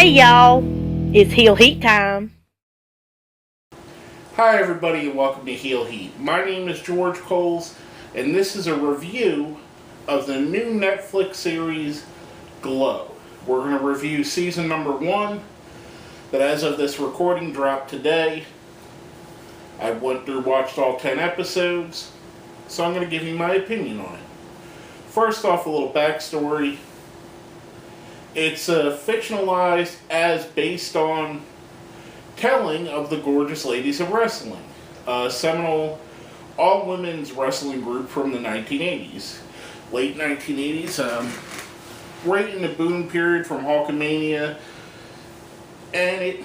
Hey y'all, it's Heel Heat time. Hi everybody and welcome to Heel Heat. My name is George Coles and this is a review of the new Netflix series Glow. We're going to review season number 1 that as of this recording dropped today. I went through, watched all 10 episodes, so I'm going to give you my opinion on it. First off, a little backstory. It's fictionalized as based on telling of the Gorgeous Ladies of Wrestling, a seminal all-women's wrestling group from the 1980s. Late 1980s, right in the boom period from Hulkamania, and it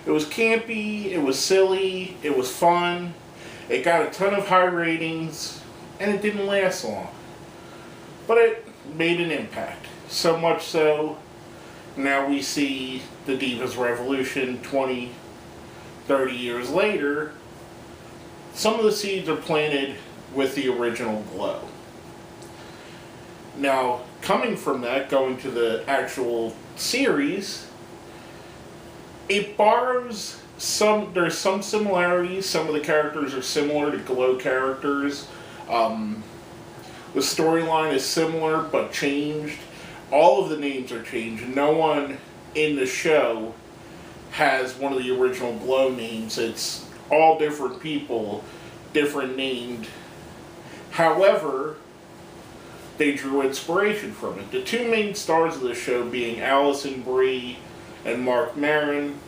was campy, it was silly, it was fun, it got a ton of high ratings, and it didn't last long. But it made an impact. So much so, now we see the Divas Revolution 20, 30 years later. Some of the seeds are planted with the original Glow. Now, coming from that, going to the actual series, it borrows there's some similarities. Some of the characters are similar to Glow characters. The storyline is similar but changed. All of the names are changed. No one in the show has one of the original Glow names. It's all different people, different named. However, they drew inspiration from it. The two main stars of the show being Alison, Brie, and Marc, Maron,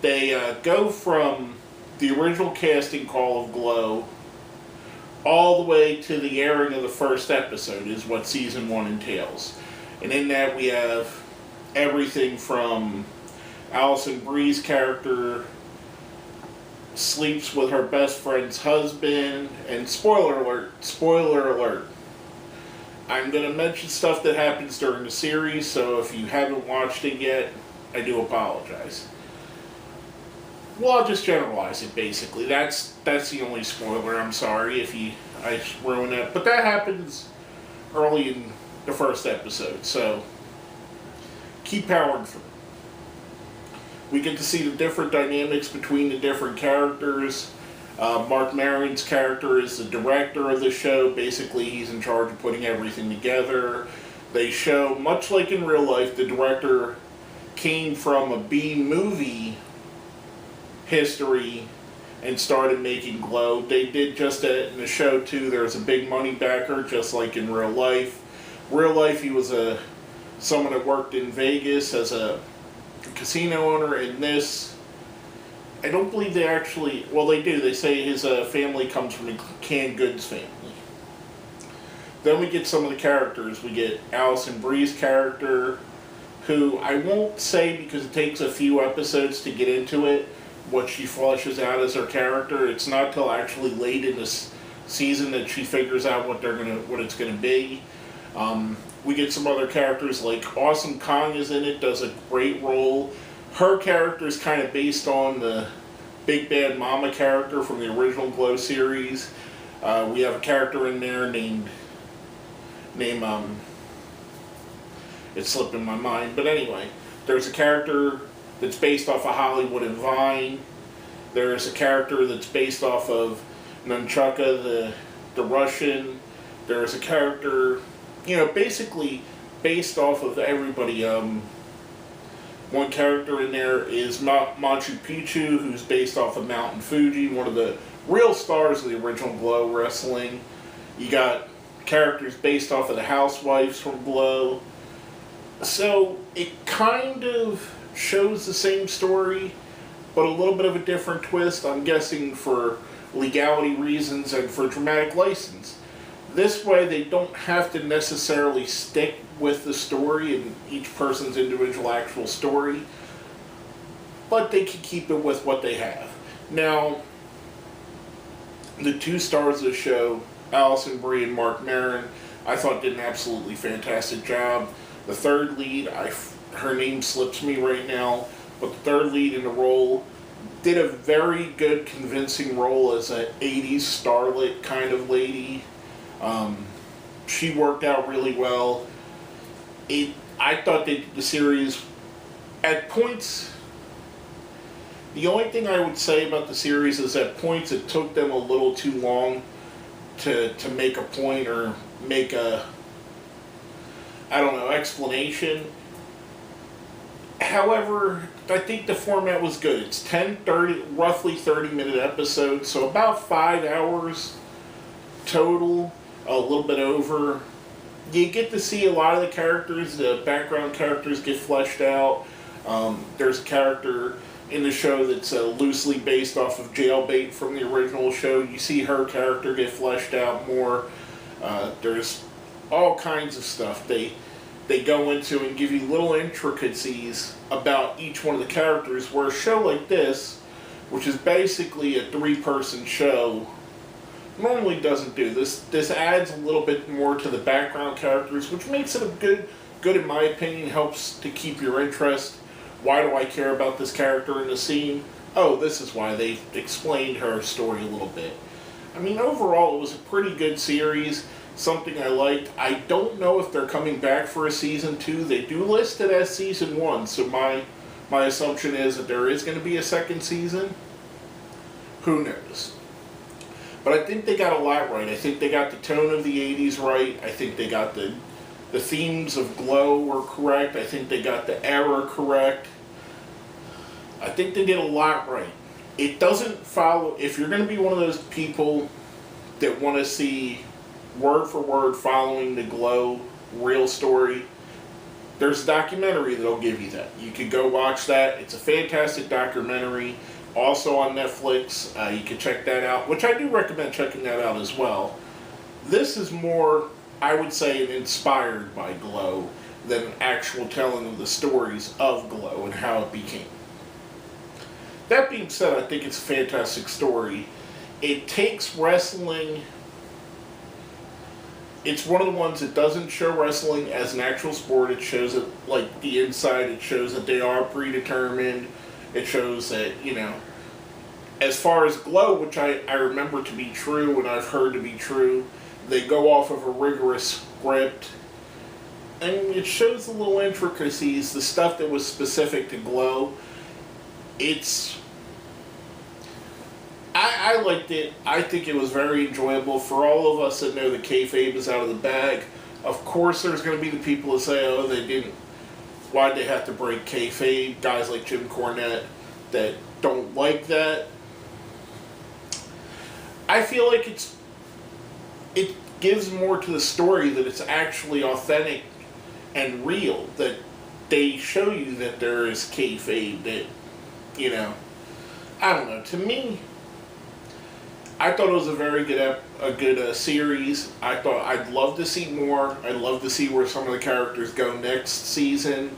they go from the original casting call of Glow all the way to the airing of the first episode is what season 1 entails. And in that we have everything from Alison Brie's character sleeps with her best friend's husband, and spoiler alert, I'm going to mention stuff that happens during the series, so if you haven't watched it yet, I do apologize. Well, I'll just generalize it, basically. That's the only spoiler. I'm sorry if I ruin it. But that happens early in the first episode, so keep powering through. We get to see the different dynamics between the different characters. Marc Maron's character is the director of the show. Basically, he's in charge of putting everything together. They show, much like in real life, the director came from a B-movie history and started making Glow. They did just that in the show too. There's a big money backer, just like in real life. Real life, he was someone that worked in Vegas as a casino owner. In this, I don't believe they actually, well they do, they say his family comes from a canned goods family. Then we get some of the characters. We get Alison Brie's character, who I won't say because it takes a few episodes to get into it, what she flushes out as her character. It's not till actually late in this season that she figures out what it's gonna be. We get some other characters like Awesome Kong is in it, does a great role. Her character is kind of based on the Big Bad Mama character from the original Glow series. We have a character in there named it's slipping my mind, but anyway, there's a character that's based off of Hollywood and Vine. There's a character that's based off of Nunchaka, the Russian. There's a character, basically based off of everybody. One character in there is Machu Picchu, who's based off of Mountain Fuji, one of the real stars of the original Glow wrestling. You got characters based off of the housewives from Glow. So it kind of shows the same story, but a little bit of a different twist, I'm guessing for legality reasons and for dramatic license. This way they don't have to necessarily stick with the story and each person's individual actual story, but they can keep it with what they have. Now, the two stars of the show, Alison Brie and Marc Maron, I thought did an absolutely fantastic job. The third lead, her name slips me right now, but the third lead in the role did a very good, convincing role as an 80s starlet kind of lady. She worked out really well. I thought the series, at points, the only thing I would say about the series is at points it took them a little too long to make a point or make a, I don't know, explanation. However, I think the format was good. It's 30, roughly 30-minute episodes, so about 5 hours total, a little bit over. You get to see a lot of the characters, the background characters get fleshed out. There's a character in the show that's loosely based off of Jailbait from the original show. You see her character get fleshed out more. There's all kinds of stuff they go into and give you little intricacies about each one of the characters, where a show like this, which is basically a 3-person show, normally doesn't do. This adds a little bit more to the background characters, which makes it a good in my opinion, helps to keep your interest. Why do I care about this character in the scene? Oh, this is why they've explained her story a little bit. I mean, overall, it was a pretty good series. Something I liked. I don't know if they're coming back for a season 2. They do list it as season 1, so my assumption is that there is going to be a second season. Who knows? But I think they got a lot right. I think they got the tone of the 80s right. I think they got the themes of Glow were correct. I think they got the era correct. I think they did a lot right. It doesn't follow, if you're going to be one of those people that want to see word for word following the Glow real story, there's a documentary that'll give you that. You could go watch that. It's a fantastic documentary. Also on Netflix. You can check that out, which I do recommend checking that out as well. This is more, I would say, inspired by Glow than an actual telling of the stories of Glow and how it became. That being said, I think it's a fantastic story. It takes wrestling. It's one of the ones that doesn't show wrestling as an actual sport. It shows it like the inside. It shows that they are predetermined. It shows that, as far as Glow, which I remember to be true and I've heard to be true, they go off of a rigorous script. And it shows the little intricacies, the stuff that was specific to Glow. I liked it. I think it was very enjoyable. For all of us that know that kayfabe is out of the bag, of course there's going to be the people that say, oh, they didn't. Why'd they have to break kayfabe? Guys like Jim Cornette that don't like that. I feel like it gives more to the story, that it's actually authentic and real, that they show you that there is kayfabe, that, I don't know. To me, I thought it was a very good series. I thought I'd love to see more. I'd love to see where some of the characters go next season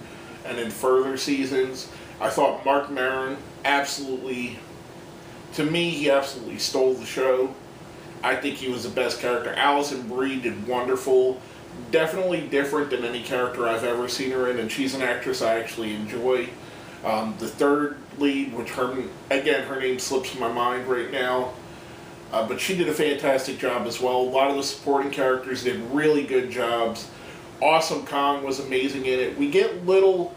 and in further seasons. I thought Marc Maron absolutely, to me, he absolutely stole the show. I think he was the best character. Alison Brie did wonderful. Definitely different than any character I've ever seen her in, and she's an actress I actually enjoy. The third lead, which her name slips my mind right now, but she did a fantastic job as well. A lot of the supporting characters did really good jobs. Awesome Kong was amazing in it. We get little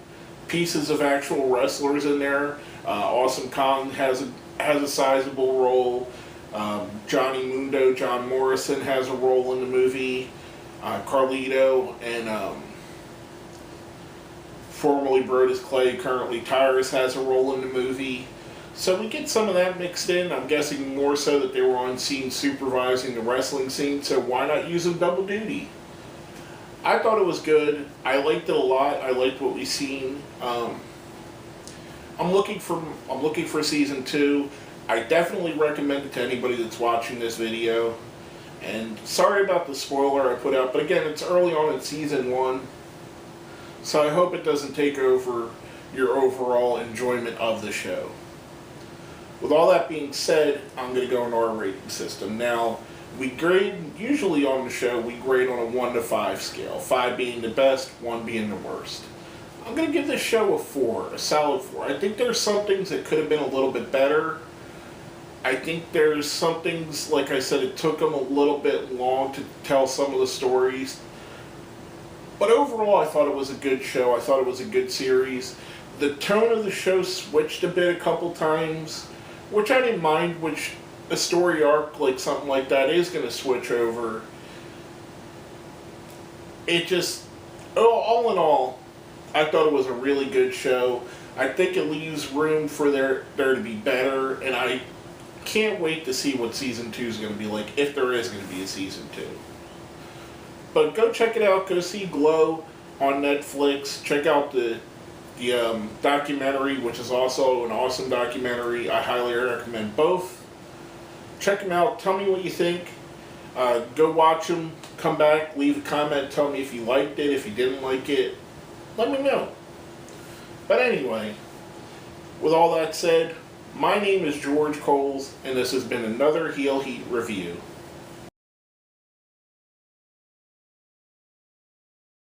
pieces of actual wrestlers in there. Awesome Kong has a sizable role. Johnny Mundo, John Morrison, has a role in the movie. Carlito and formerly Brodus Clay, currently Tyrus, has a role in the movie. So we get some of that mixed in. I'm guessing more so that they were on scene supervising the wrestling scene, so why not use them double duty? I thought it was good. I liked it a lot. I liked what we've seen. I'm looking for season 2. I definitely recommend it to anybody that's watching this video. And sorry about the spoiler I put out, but again, it's early on in season 1. So I hope it doesn't take over your overall enjoyment of the show. With all that being said, I'm going to go into our rating system. Now, we grade, usually on the show, we grade on a 1 to 5 scale. 5 being the best, 1 being the worst. I'm going to give this show a 4, a solid 4. I think there's some things that could have been a little bit better. I think there's some things, like I said, it took them a little bit long to tell some of the stories. But overall, I thought it was a good show. I thought it was a good series. The tone of the show switched a bit a couple times, which I didn't mind, which a story arc like something like that is going to switch over. It just, all in all, I thought it was a really good show. I think it leaves room for there to be better, and I can't wait to see what season 2 is going to be like, if there is going to be a season 2. But go check it out. Go see Glow on Netflix. Check out the documentary, which is also an awesome documentary. I highly recommend both. Check them out. Tell me what you think. Go watch them. Come back. Leave a comment. Tell me if you liked it. If you didn't like it, let me know. But anyway, with all that said, my name is George Coles, and this has been another Heel Heat review.